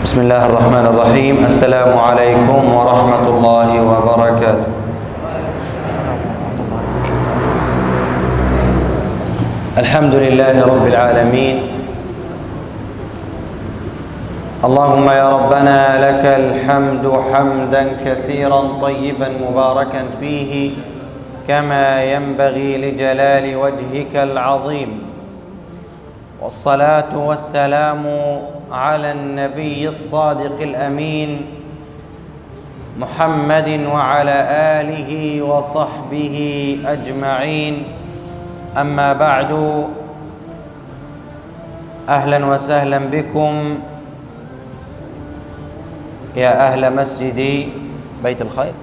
بسم الله الرحمن الرحيم. السلام عليكم ورحمة الله وبركاته. الحمد لله رب العالمين. اللهم يا ربنا لك الحمد حمدا كثيرا طيبا مباركا فيه كما ينبغي لجلال وجهك العظيم، والصلاة والسلام على النبي الصادق الأمين محمد وعلى آله وصحبه أجمعين. أما بعد، أهلا وسهلا بكم يا أهل مسجد بيت الخير،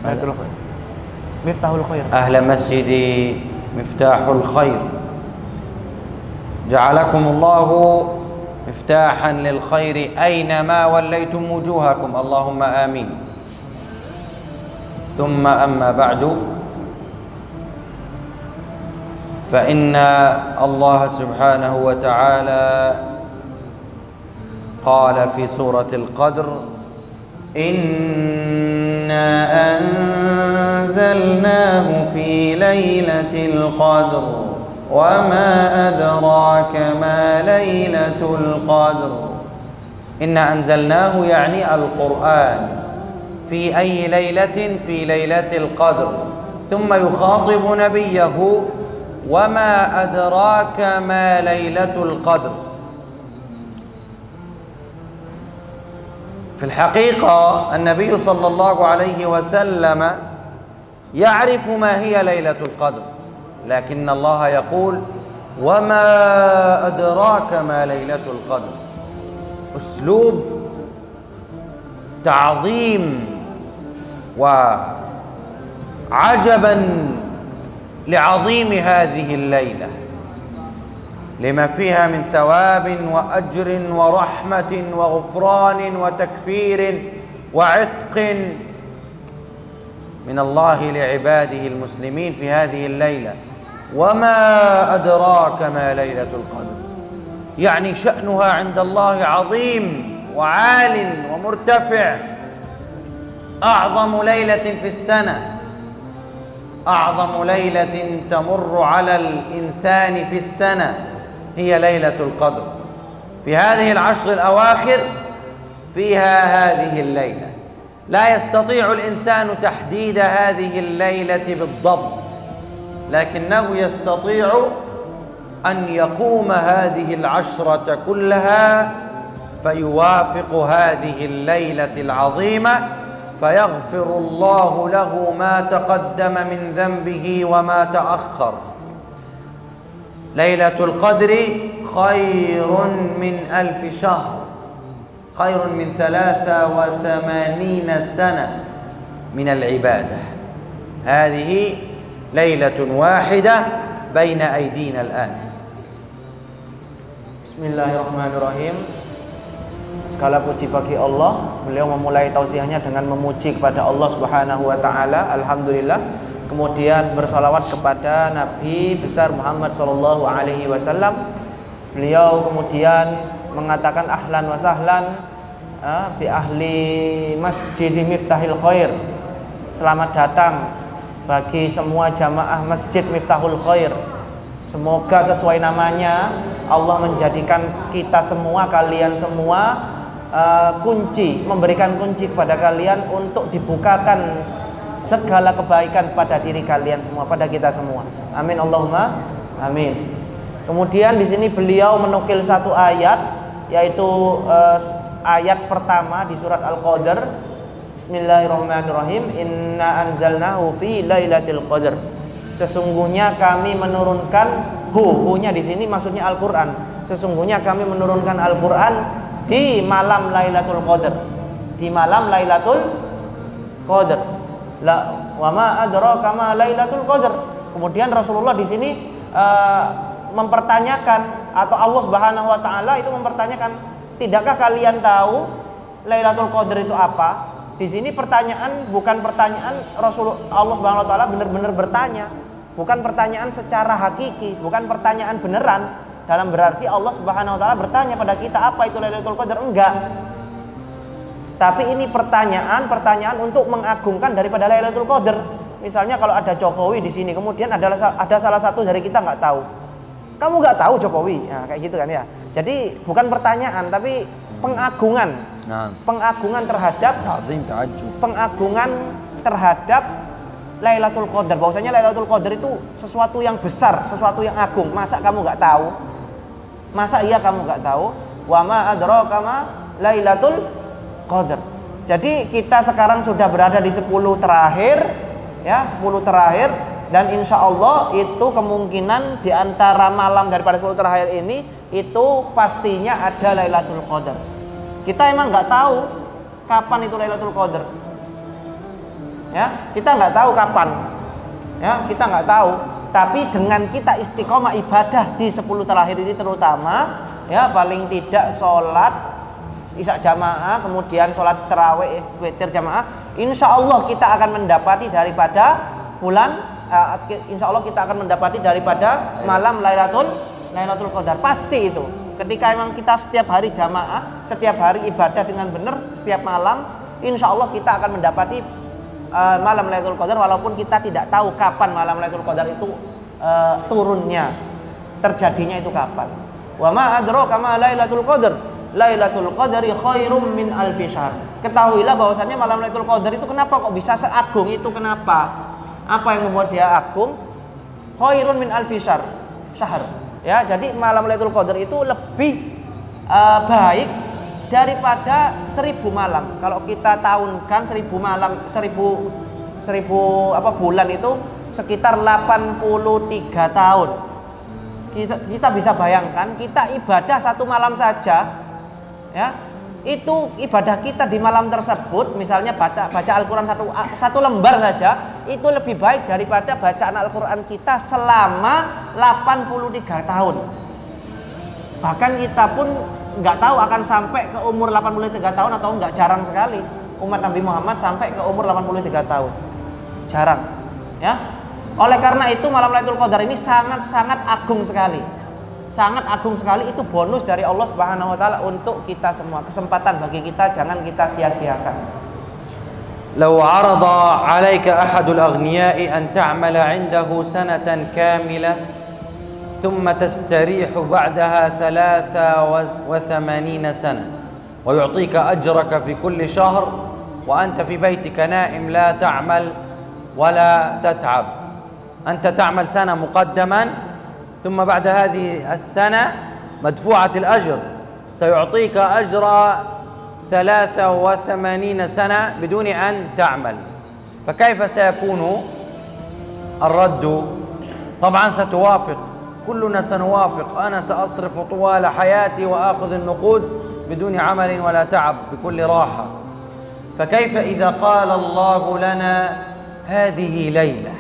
مفتاح الخير، أهل مسجد مفتاح الخير. جعلكم الله مفتاحا للخير أينما وليتم وجوهكم، اللهم آمين. ثم أما بعد، فإن الله سبحانه وتعالى قال في سورة القدر: إنا أنزلناه في ليلة القدر وما أدراك ما ليلة القدر. إنا أنزلناه يعني القرآن في أي ليلة؟ في ليلة القدر. ثم يخاطب نبيه: وما أدراك ما ليلة القدر. في الحقيقة النبي صلى الله عليه وسلم يعرف ما هي ليلة القدر، لكن الله يقول: وما أدراك ما ليلة القدر. أسلوب تعظيم وعجبا لعظيم هذه الليلة، لما فيها من ثواب وأجر ورحمة وغفران وتكفير وعتق من الله لعباده المسلمين في هذه الليلة. وما أدراك ما ليلة القدر، يعني شأنها عند الله عظيم وعال ومرتفع. أعظم ليلة في السنة، أعظم ليلة تمر على الإنسان في السنة هي ليلة القدر. في هذه العشر الأواخر فيها هذه الليلة. لا يستطيع الإنسان تحديد هذه الليلة بالضبط، لكنه يستطيع أن يقوم هذه العشرة كلها فيوافق هذه الليلة العظيمة، فيغفر الله له ما تقدم من ذنبه وما تأخر. ليلة القدر خير من 1000 شهر، خير من 83 سنة من العبادة. هذه ليلة واحدة بين أيدينا الآن. Bismillahirrahmanirrahim. Segala puji bagi Allah. Beliau memulai tausiahnya dengan memuji kepada Allah Subhanahu wa taala. Alhamdulillah. Kemudian bersalawat kepada Nabi besar Muhammad sallallahu alaihi wasallam. Beliau kemudian mengatakan ahlan wa sahlan bi ahli Masjid Miftahil Khair. Selamat datang bagi semua jamaah Masjid Miftahul Khair. Semoga sesuai namanya Allah menjadikan kita semua, kalian semua kunci, memberikan kunci kepada kalian untuk dibukakan segala kebaikan pada diri kalian semua, pada kita semua. Amin Allahumma amin. Kemudian di sini beliau menukil satu ayat, yaitu ayat pertama di surat Al-Qadr. Bismillahirrahmanirrahim. Inna anzalnahu fi lailatul qadr. Sesungguhnya kami menurunkan, hu-nya di sini maksudnya Al-Qur'an. Sesungguhnya kami menurunkan Al-Qur'an di malam Lailatul Qadar. Di malam Lailatul Qadar. La wa ma adraka ma Lailatul Qadar. Kemudian Rasulullah di sini mempertanyakan, atau Allah Subhanahu wa taala itu mempertanyakan, tidakkah kalian tahu Lailatul Qadar itu apa? Di sini pertanyaan bukan pertanyaan Rasulullah, Allah Subhanahu wa taala benar-benar bertanya. Bukan pertanyaan secara hakiki, bukan pertanyaan beneran, dalam berarti Allah Subhanahu wa taala bertanya pada kita apa itu Lailatul Qadar, enggak. Tapi ini pertanyaan untuk mengagungkan daripada Lailatul Qadar. Misalnya kalau ada Jokowi di sini, kemudian ada salah satu dari kita nggak tahu. Kamu nggak tahu Jokowi, nah, kayak gitu kan ya. Jadi bukan pertanyaan, tapi pengagungan. Pengagungan terhadap Lailatul Qadar. Bahwasanya Lailatul Qadar itu sesuatu yang besar, sesuatu yang agung. Masa kamu nggak tahu? Masa iya kamu nggak tahu? Wa ma adraka ma Lailatul Qadar. Jadi kita sekarang sudah berada di 10 terakhir, ya 10 terakhir, dan insya Allah itu kemungkinan di antara malam daripada 10 terakhir ini itu pastinya ada Lailatul Qadar. Kita emang nggak tahu kapan itu Lailatul Qadar. Ya, kita nggak tahu kapan. Ya, kita nggak tahu. Tapi dengan kita istiqomah ibadah di 10 terakhir ini terutama, ya paling tidak sholat isya jamaah, kemudian sholat tarawih witir jamaah, insya Allah kita akan mendapati daripada bulan, insya Allah kita akan mendapati daripada malam Lailatul Qadar. Pasti itu. Ketika emang kita setiap hari jamaah, setiap hari ibadah dengan benar, setiap malam, insya Allah kita akan mendapati malam Lailatul Qadar, walaupun kita tidak tahu kapan malam Lailatul Qadar itu turunnya, terjadinya itu kapan. Wa ma adraka ma Lailatul Qadar. Lailatul Qadari khairum min alfi syahr. Ketahuilah bahwasannya malam Lailatul Qadar itu kenapa kok bisa seagung itu, kenapa? Apa yang membuat dia agung? Khairun min alfi syahr. Ya, jadi malam Lailatul Qadar itu lebih baik daripada 1000 malam. Kalau kita tahunkan 1000 malam, 1000 bulan itu sekitar 83 tahun. Kita bisa bayangkan, kita ibadah 1 malam saja, ya, itu ibadah kita di malam tersebut, misalnya baca Al-Quran satu lembar saja, itu lebih baik daripada bacaan Al-Quran kita selama 83 tahun. Bahkan kita pun nggak tahu akan sampai ke umur 83 tahun atau enggak, jarang sekali umat Nabi Muhammad sampai ke umur 83 tahun, jarang, ya. Oleh karena itu malam Lailatul Qadar ini sangat-sangat agung sekali, sangat agung sekali. Itu bonus dari Allah Subhanahu wa taala untuk kita semua, kesempatan bagi kita, jangan kita sia-siakan. لو عرض عليك أحد الأغنياء أن تعمل عنده سنة كاملة ثم تستريح بعدها 83 سنة ويعطيك أجرك في كل شهر وأنت في بيتك نائم لا تعمل ولا تتعب، أنت تعمل سنة مقدما ثم بعد هذه السنة مدفوعة الأجر، سيعطيك أجر 83 سنة بدون أن تعمل، فكيف سيكون الرد؟ طبعا ستوافق، كلنا سنوافق، أنا سأصرف طوال حياتي وآخذ النقود بدون عمل ولا تعب بكل راحة. فكيف إذا قال الله لنا هذه ليلة،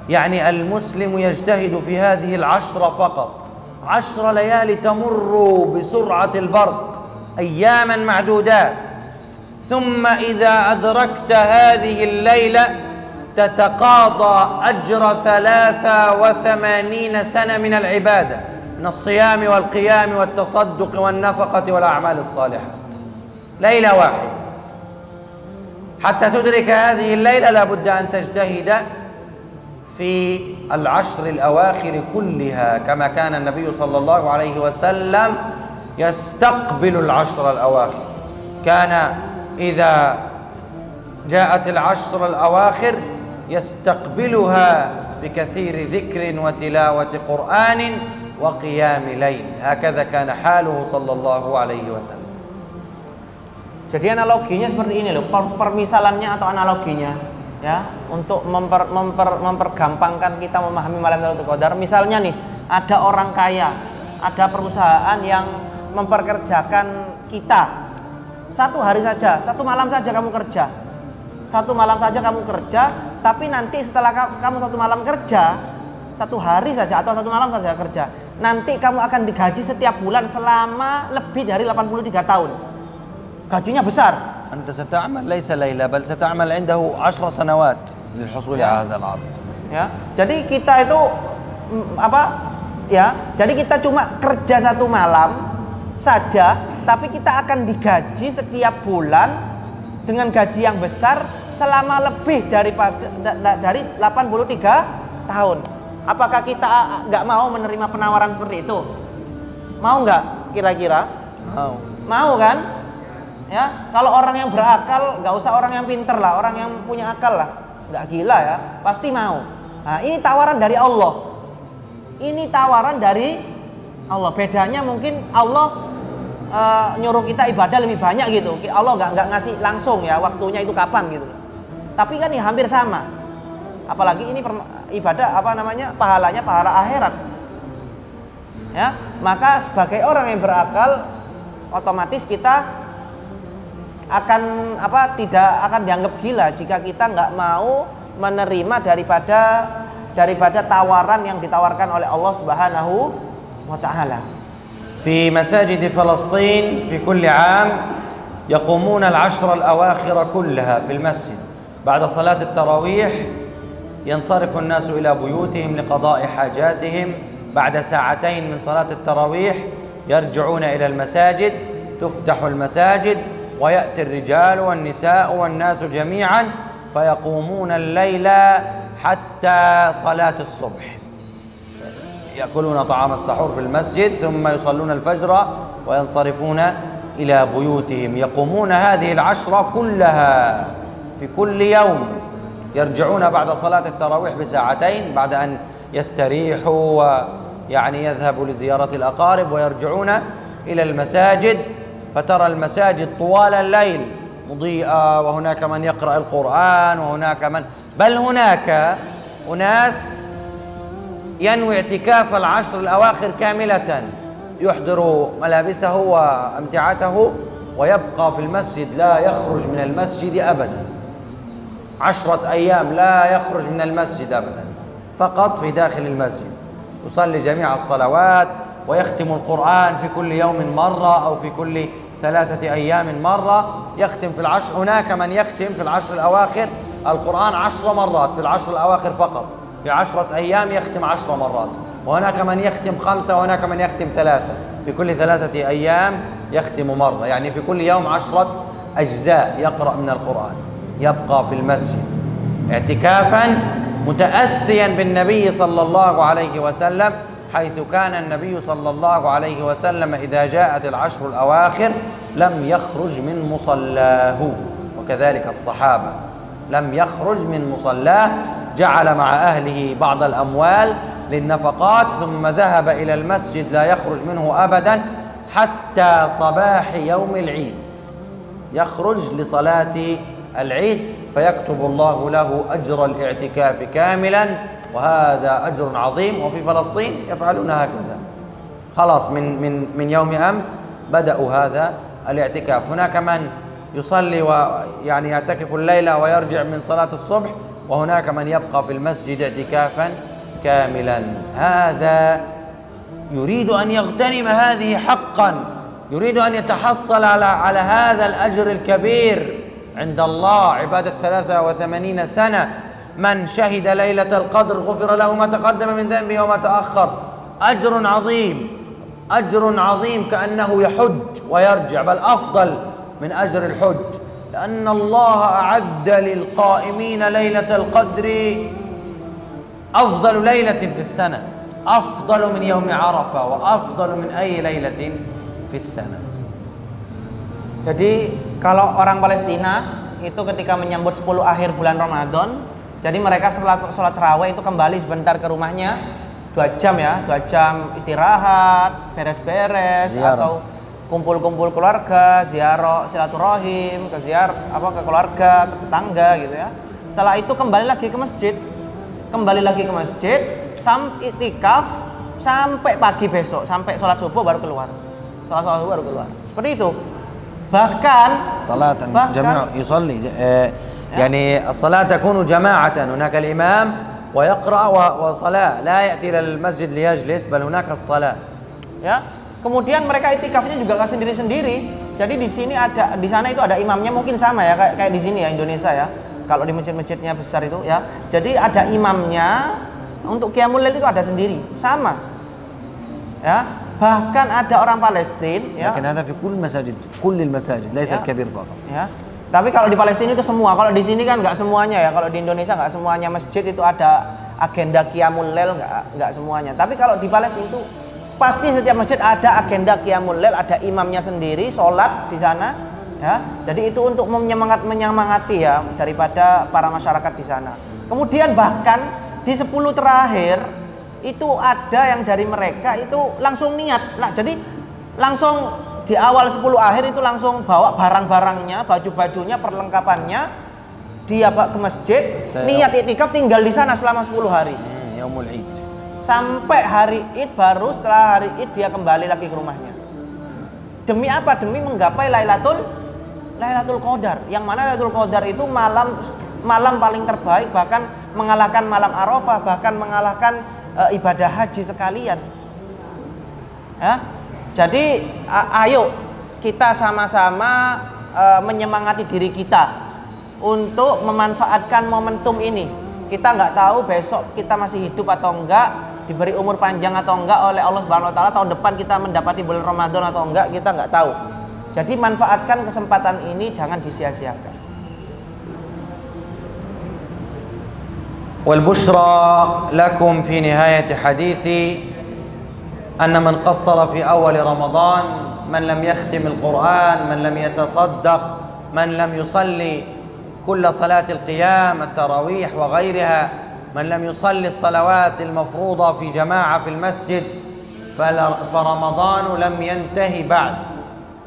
يعني المسلم يجتهد في هذه 10 فقط، 10 ليالي تمر بسرعة البرق، أياما معدودات، ثم إذا أدركت هذه الليلة تتقاضى أجر 83 سنة من العبادة، من الصيام والقيام والتصدق والنفقة والأعمال الصالحة. ليلة واحدة، حتى تدرك هذه الليلة لابد أن تجتهد في 10 الأواخر كلها، كما كان النبي صلى الله عليه وسلم يستقبل 10 الأواخر. كان إذا جاءت 10 الأواخر يستقبلها بكثير ذكر وتلاوة قرآن وقيام ليل، هكذا كان حاله صلى الله عليه وسلم. Jadi analoginya seperti ini loh, permisalannya atau analoginya, ya, untuk mempergampangkan kita memahami malam Lailatul Qadar. Misalnya nih, ada orang kaya, ada perusahaan yang memperkerjakan kita 1 hari saja, 1 malam saja kamu kerja, 1 malam saja kamu kerja, tapi nanti setelah kamu 1 malam kerja, 1 hari saja atau 1 malam saja kerja, nanti kamu akan digaji setiap bulan selama lebih dari 83 tahun. Gajinya besar. أنت ستعمل ليس ليلة بل ستعمل عنده 10 سنوات للحصول على هذا العرض. Ya, jadi kita itu ya. Jadi kita cuma kerja 1 malam saja, tapi kita akan digaji setiap bulan dengan gaji yang besar selama lebih daripada dari 83 tahun. Apakah kita nggak mau menerima penawaran seperti itu? Mau nggak kira-kira? Mau kan? Ya, kalau orang yang berakal, nggak usah orang yang pinter lah, orang yang punya akal lah, nggak gila ya, pasti mau. Nah, ini tawaran dari Allah. Ini tawaran dari Allah. Bedanya mungkin Allah nyuruh kita ibadah lebih banyak gitu. Allah nggak ngasih langsung ya, waktunya itu kapan gitu. Tapi kan ya hampir sama. Apalagi ini ibadah pahalanya pahala akhirat. Ya, maka sebagai orang yang berakal, otomatis kita tidak akan dianggap gila jika kita nggak mau menerima daripada tawaran yang ditawarkan oleh Allah Subhanahu wa taala. في مساجد فلسطين في كل عام يقومون العشر الأواخر كلها في المسجد بعد صلاة التراويح ينصرف الناس إلى بيوتهم لقضاء حاجاتهم بعد 2 ساعات من صلاة التراويح يرجعون إلى المساجد تفتح المساجد ويأتي الرجال والنساء والناس جميعا فيقومون الليل حتى صلاة الصبح يأكلون طعام السحور في المسجد ثم يصلون الفجر وينصرفون إلى بيوتهم يقومون هذه ال10 كلها في كل يوم يرجعون بعد صلاة التراويح ب2 ساعات بعد أن يستريحوا ويعني يذهبوا لزيارة الأقارب ويرجعون إلى المساجد فترى المساجد طوال الليل مضيئة وهناك من يقرأ القرآن وهناك من بل هناك أناس ينوي اعتكاف ال10 الأواخر كاملة يحضر ملابسه وأمتعته ويبقى في المسجد لا يخرج من المسجد أبدا 10 أيام لا يخرج من المسجد أبدا فقط في داخل المسجد يصلي جميع الصلوات ويختم القرآن في كل يوم مرة أو في كل 3 أيام مرة يختم في 10. هناك من يختم في 10 الأواخر القرآن 10 مرات في 10 الأواخر فقط في 10 أيام يختم 10 مرات وهناك من يختم 5 وهناك من يختم 3 في كل 3 أيام يختم مرة يعني في كل يوم 10 أجزاء يقرأ من القرآن يبقى في المسجد اعتكافا متأسيا بالنبي صلى الله عليه وسلم حيث كان النبي صلى الله عليه وسلم إذا جاءت ال10 الأواخر لم يخرج من مصلاه وكذلك الصحابة لم يخرج من مصلاه جعل مع أهله بعض الأموال للنفقات ثم ذهب إلى المسجد لا يخرج منه أبدا حتى صباح يوم العيد يخرج لصلاة العيد فيكتب الله له أجر الاعتكاف كاملا وهذا أجر عظيم وفي فلسطين يفعلون هكذا خلاص من يوم أمس بدأوا هذا الاعتكاف هناك من يصلي ويعني يعتكف الليلة ويرجع من صلاة الصبح وهناك من يبقى في المسجد اعتكافا كاملا هذا يريد أن يغتنم هذه حقا يريد أن يتحصل على هذا الأجر الكبير عند الله عبادة 83 سنة من شهد ليلة القدر غفر له ما تقدم من ذنبه وما تأخر أجر عظيم كأنه يحج ويرجع بل أفضل من أجر الحج لأن الله أعد للقائمين ليلة القدر أفضل ليلة في السنة أفضل من يوم عرفة وأفضل من أي ليلة في السنة. Jadi kalau orang Palestina itu ketika menyambut 10 akhir bulan Ramadan, jadi mereka setelah sholat tarawih itu kembali sebentar ke rumahnya 2 jam ya, 2 jam istirahat, beres-beres atau kumpul-kumpul keluarga, ziarah silaturahim, ke keluarga, ke tetangga gitu ya. Setelah itu kembali lagi ke masjid, sampai itikaf sampai pagi besok, sampai sholat subuh baru keluar. Seperti itu. Bahkan جميع يصلي يعني الصلاة تكون جماعة هناك الإمام ويقرأ وصلاة لا يأتي إلى المسجد ليجلس بل هناك الصلاة ya. Kemudian mereka itikafnya juga nggak sendiri-sendiri. Jadi di sana itu ada imamnya mungkin sama ya kayak di sini ya Indonesia ya. Kalau di masjid-masjidnya besar itu ya. Jadi ada imamnya untuk qiyamul lail itu ada sendiri, sama. Ya, bahkan ada orang Palestina ya. لكن هذا في كل المساجد ليس الكبير فقط. Ya. Tapi kalau di Palestina itu semua, kalau di sini kan nggak semuanya ya. Kalau di Indonesia nggak semuanya masjid itu ada agenda qiyamul lail, nggak semuanya. Tapi kalau di Palestina itu pasti setiap masjid ada agenda qiyamul lail, ada imamnya sendiri, sholat di sana. Ya. Jadi itu untuk menyemangati ya daripada para masyarakat di sana. Kemudian bahkan di 10 terakhir itu ada yang dari mereka itu langsung niat. Nah, jadi langsung di awal 10 akhir itu langsung bawa barang-barangnya, baju-bajunya, perlengkapannya dia bawa ke masjid, niat iktikaf tinggal di sana selama 10 hari. Yaumul Id. Sampai hari Id, baru setelah hari Id dia kembali lagi ke rumahnya. Demi apa? Demi menggapai Lailatul Qadar. Yang mana Lailatul Qadar itu malam paling terbaik, bahkan mengalahkan malam Arafah, bahkan mengalahkan ibadah haji sekalian. Ya. Jadi ayo kita sama-sama menyemangati diri kita untuk memanfaatkan momentum ini. Kita nggak tahu besok kita masih hidup atau enggak, diberi umur panjang atau enggak oleh Allah Subhanahu wa taala, tahun depan kita mendapati bulan Ramadan atau enggak, kita nggak tahu. Jadi manfaatkan kesempatan ini, jangan disia-siakan. والبشرى لكم في نهاية حديثي أن من قصر في أول رمضان، من لم يختم القرآن، من لم يتصدق، من لم يصلي كل صلاة القيام التراويح وغيرها، من لم يصلي الصلوات المفروضة في جماعة في المسجد، فرمضان لم ينتهي بعد.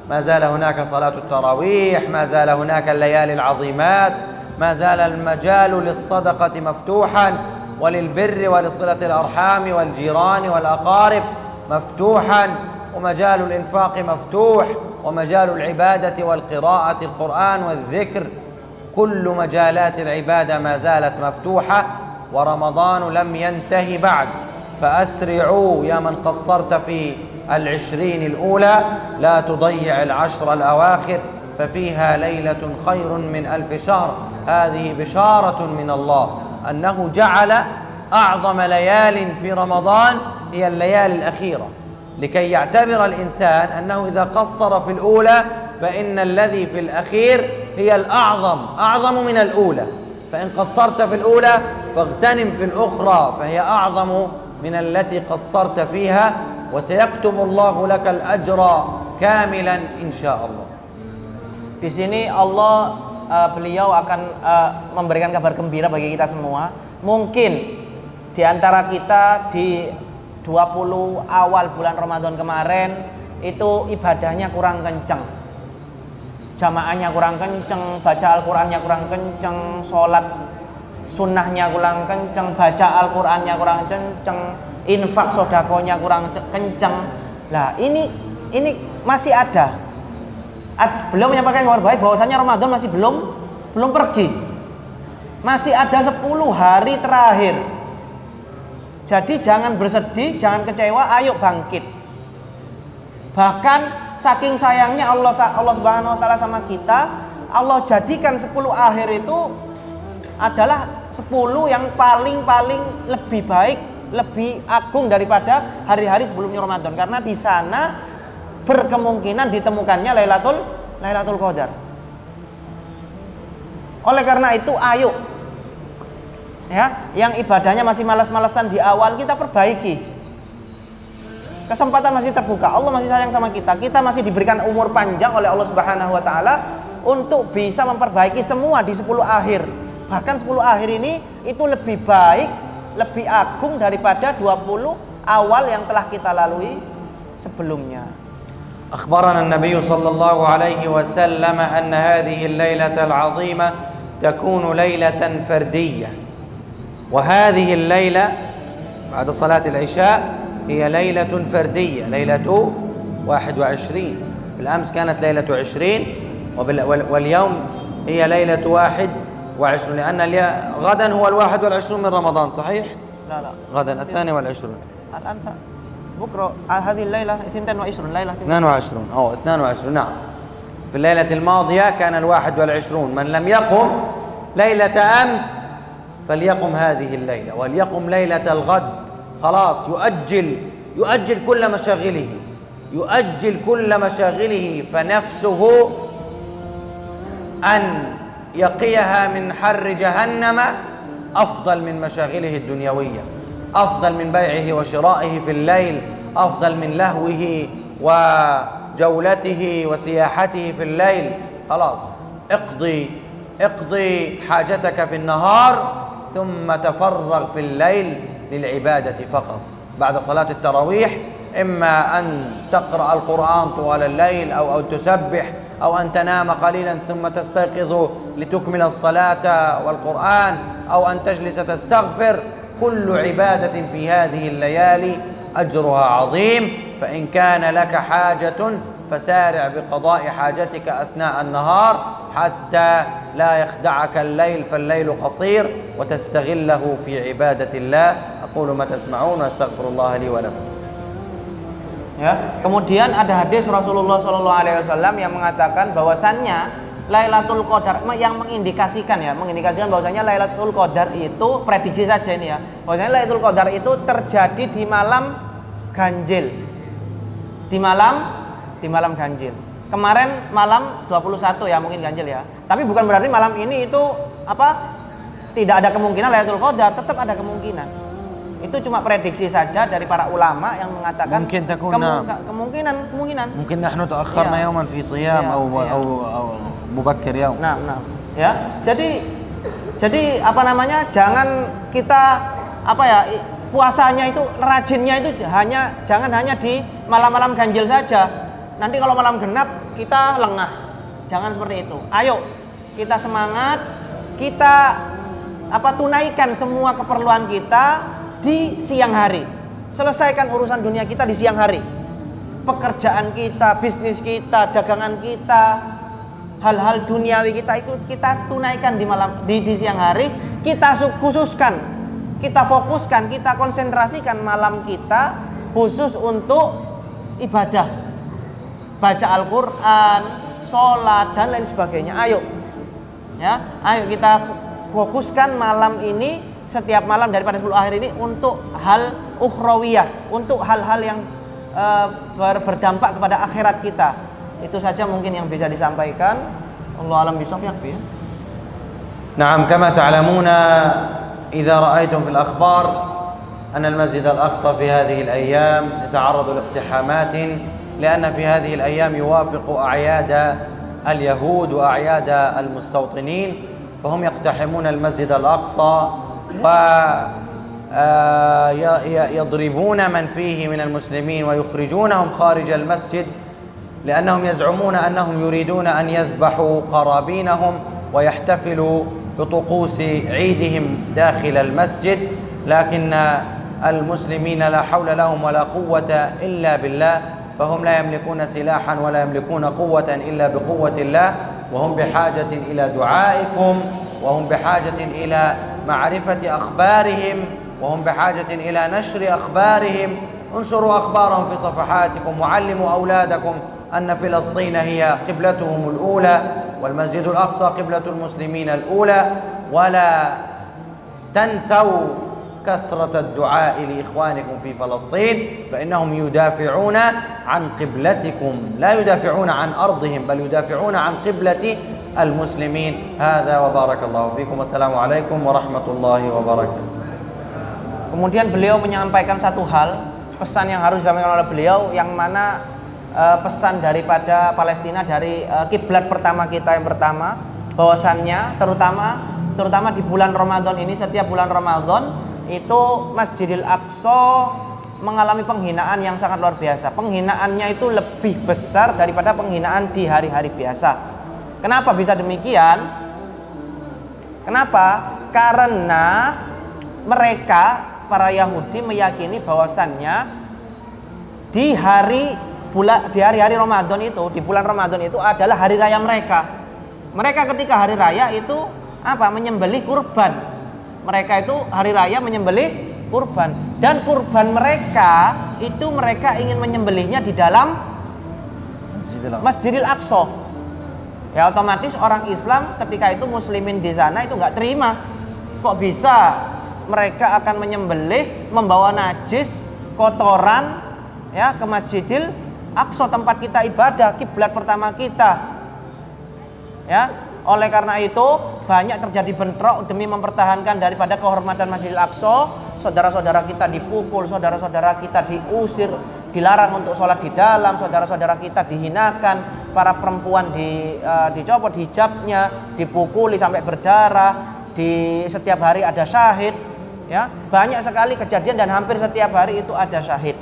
ما زال هناك صلاة التراويح، ما زال هناك الليالي العظيمات، ما زال المجال للصدقة مفتوحا، وللبر ولصلة الأرحام والجيران والأقارب مفتوحا، ومجال الإنفاق مفتوح، ومجال العبادة والقراءة القرآن والذكر، كل مجالات العبادة ما زالت مفتوحة، ورمضان لم ينتهي بعد. فأسرعوا يا من قصرت في 20 الأولى، لا تضيع 10 الأواخر، ففيها ليلة خير من 1000 شهر. هذه بشارة من الله أنه جعل أعظم ليال في رمضان هي الليالي الأخيرة، لكي يعتبر الإنسان أنه إذا قصر في الأولى فإن الذي في الأخير هي أعظم من الأولى، فإن قصرت في الأولى فاغتنم في الأخرى فهي أعظم من التي قصرت فيها، وسيكتب الله لك الأجر كاملا إن شاء الله. Di sini Allah beliau akan memberikan kabar gembira bagi kita semua. Mungkin di antara kita di 20 awal bulan Ramadan kemarin itu ibadahnya kurang kenceng, jamaahnya kurang kenceng, baca Al-Qurannya kurang kenceng, sholat sunnahnya kurang kenceng, baca Al-Qurannya kurang kenceng, infak sodakonya kurang kenceng. Nah ini masih ada. Beliau menyampaikan kabar baik bahwasanya Ramadan masih belum pergi, masih ada 10 hari terakhir. Jadi jangan bersedih, jangan kecewa, ayo bangkit. Bahkan saking sayangnya Allah Subhanahu wa taala sama kita, Allah jadikan 10 akhir itu adalah 10 yang paling lebih baik, lebih agung daripada hari-hari sebelumnya Ramadan, karena di sana berkemungkinan ditemukannya Lailatul Qadar. Oleh karena itu ayo ya, yang ibadahnya masih malas-malasan di awal kita perbaiki. Kesempatan masih terbuka, Allah masih sayang sama kita. Kita masih diberikan umur panjang oleh Allah Subhanahu wa taala untuk bisa memperbaiki semua di 10 akhir. Bahkan 10 akhir ini itu lebih baik, lebih agung daripada 20 awal yang telah kita lalui sebelumnya. أخبرنا النبي صلى الله عليه وسلم أن هذه الليلة العظيمة تكون ليلة فردية، وهذه الليلة بعد صلاة العشاء هي ليلة فردية، ليلة 21. بالأمس كانت ليلة 20 واليوم هي ليلة 21، لأن غدا هو 21 من رمضان، صحيح؟ لا غدا 22. الآن بكرة هذه الليلة 22 ليلة 22 أو 22 نعم. في الليلة الماضية كان 21. من لم يقم ليلة أمس فليقم هذه الليلة، وليقم ليلة الغد. خلاص يؤجل كل مشاغله فنفسه أن يقيها من حر جهنم أفضل من مشاغله الدنيوية، أفضل من بيعه وشرائه في الليل، أفضل من لهوه وجولته وسياحته في الليل. خلاص اقضي حاجتك في النهار ثم تفرغ في الليل للعبادة فقط. بعد صلاة التراويح إما أن تقرأ القرآن طوال الليل أو تسبح أو أن تنام قليلا ثم تستيقظ لتكمل الصلاة والقرآن أو أن تجلس تستغفر. كل عبادة في هذه الليالي أجرها عظيم، فإن كان لك حاجة فسارع بقضاء حاجتك أثناء النهار حتى لا يخدعك الليل، فالليل قصير، وتستغله في عبادة الله. أقول ما تسمعون وأستغفر الله لي ولكم. Ya, kemudian ada hadis Rasulullah SAW yang mengatakan bahwasannya Lailatul Qadar yang mengindikasikan bahwasannya Lailatul Qadar itu prediksi saja ini ya. Bahwasannya Lailatul Qadar itu terjadi di malam ganjil. Di malam ganjil. Kemarin malam 21 ya mungkin ganjil ya. Tapi bukan berarti malam ini itu tidak ada kemungkinan Lailatul Qadar, tetap ada kemungkinan. Itu cuma prediksi saja dari para ulama yang mengatakan kemungkinan. Mungkin nahnu ta'akhkharna yawman fi shiyam atau mubakkir yawm. Nah. Ya. Jadi jangan kita puasanya itu rajinnya itu jangan hanya di malam-malam ganjil saja. Nanti kalau malam genap kita lengah. Jangan seperti itu. Ayo kita semangat, kita tunaikan semua keperluan kita di siang hari. Selesaikan urusan dunia kita di siang hari. Pekerjaan kita, bisnis kita, dagangan kita, hal-hal duniawi kita itu kita tunaikan di siang hari. Kita khususkan, kita fokuskan, kita konsentrasikan malam kita khusus untuk ibadah, baca Al-Quran, sholat dan lain sebagainya. Ayo kita fokuskan malam ini, setiap malam daripada 10 akhir ini untuk hal ukhrawiyah, untuk hal-hal yang berdampak kepada akhirat kita. Itu saja mungkin yang bisa disampaikan. Allahu a'lam bishawab. Yakfi. نعم، كما تعلمون إذا رأيتم في الأخبار أن المسجد الأقصى في هذه الأيام يتعرض لاقتحامات، لأن في هذه الأيام يوافق أعياد اليهود وأعياد المستوطنين، فهم يقتحمون المسجد الأقصى ويضربون من فيه من المسلمين ويخرجونهم خارج المسجد، لأنهم يزعمون أنهم يريدون أن يذبحوا قرابينهم ويحتفلوا بطقوس عيدهم داخل المسجد. لكن المسلمين لا حول لهم ولا قوة إلا بالله، فهم لا يملكون سلاحا ولا يملكون قوة إلا بقوة الله، وهم بحاجة إلى دعائكم، وهم بحاجة إلى معرفة أخبارهم، وهم بحاجة إلى نشر أخبارهم. انشروا أخبارهم في صفحاتكم، وعلموا أولادكم أن فلسطين هي قبلتهم الأولى، والمسجد الأقصى قبلة المسلمين الأولى، ولا تنسوا كثرة الدعاء لإخوانكم في فلسطين، فإنهم يدافعون عن قبلتكم، لا يدافعون عن أرضهم، بل يدافعون عن قبلة المسلمين. هذا وبارك الله فيكم، والسلام عليكم ورحمة الله وبركاته. Kemudian beliau menyampaikan satu hal, pesan yang harus disampaikan oleh beliau, yang mana pesan daripada Palestina, dari kiblat pertama kita yang pertama, bahwasannya terutama di bulan Ramadan ini, setiap bulan Ramadan itu Masjidil Aqsa mengalami penghinaan yang sangat luar biasa. Penghinaannya itu lebih besar daripada penghinaan di hari-hari biasa. Kenapa bisa demikian? Kenapa? Karena mereka, para Yahudi, meyakini bahwasannya di hari-hari Ramadan itu, di bulan Ramadan itu adalah hari raya mereka. Mereka ketika hari raya itu menyembelih kurban. Mereka itu hari raya menyembelih kurban, dan kurban mereka itu mereka ingin menyembelihnya di dalam Masjidil Aqsa. Ya, otomatis orang Islam ketika itu, muslimin di sana itu nggak terima. Kok bisa mereka akan menyembelih, membawa najis, kotoran ya ke Masjidil Aqsa, tempat kita ibadah, kiblat pertama kita. Ya, oleh karena itu banyak terjadi bentrok demi mempertahankan daripada kehormatan Masjidil Aqsa. Saudara-saudara kita dipukul, saudara-saudara kita diusir, dilarang untuk sholat di dalam, saudara-saudara kita dihinakan, para perempuan dicopot hijabnya, dipukuli sampai berdarah, di setiap hari ada syahid. Ya, banyak sekali kejadian dan hampir setiap hari itu ada syahid.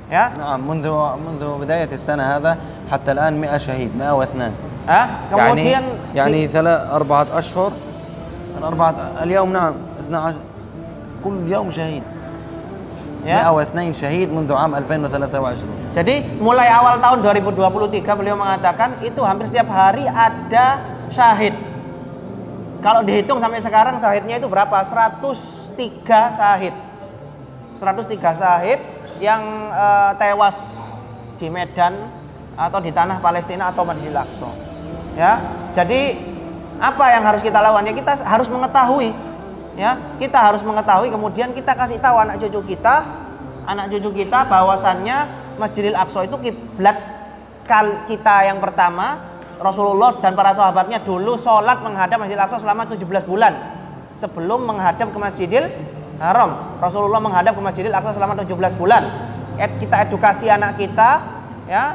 Ya. نعم منذ بداية السنة هذا حتى الآن 100 شهيد 102. Kemudian يعني 4 أشهر اليوم نعم 12 كل يوم شهيد. 102 شهيد منذ عام 2023. Jadi mulai awal tahun 2023 beliau mengatakan itu hampir setiap hari ada syahid. Kalau dihitung sampai sekarang syahidnya itu berapa? 103 syahid. 103 syahid yang tewas di medan atau di tanah Palestina atau Masjidil Aqsa. Ya. Jadi apa yang harus kita lakukan? Ya kita harus mengetahui. Ya, kita harus mengetahui, kemudian kita kasih tahu anak cucu kita bahwasannya Masjidil Aqsa itu kiblat kita yang pertama. Rasulullah dan para sahabatnya dulu sholat menghadap Masjidil Aqsa selama 17 bulan sebelum menghadap ke Masjidil Haram. Rasulullah menghadap ke Masjidil Aqsa selama 17 bulan. Kita edukasi anak kita, ya,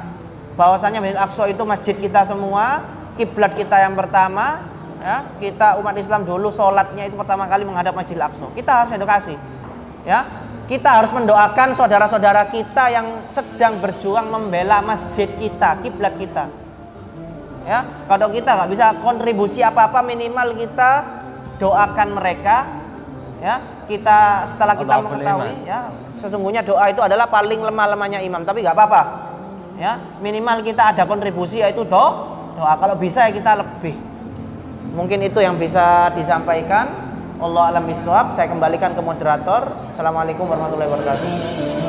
bahwasanya Masjidil Aqsa itu masjid kita semua, kiblat kita yang pertama. Ya, kita umat Islam dulu sholatnya itu pertama kali menghadap Masjidil Aqsa. Kita harus edukasi. Ya, kita harus mendoakan saudara-saudara kita yang sedang berjuang membela masjid kita, kiblat kita. Ya, kalau kita nggak bisa kontribusi apa-apa, minimal kita doakan mereka. Ya, kita setelah kita mengetahui, ya, sesungguhnya doa itu adalah paling lemah-lemahnya imam, tapi nggak apa-apa. Ya, minimal kita ada kontribusi, yaitu doa. Kalau bisa ya kita lebih. Mungkin itu yang bisa disampaikan. Wallahu a'lam bishawab. Saya kembalikan ke moderator. Assalamualaikum warahmatullahi wabarakatuh.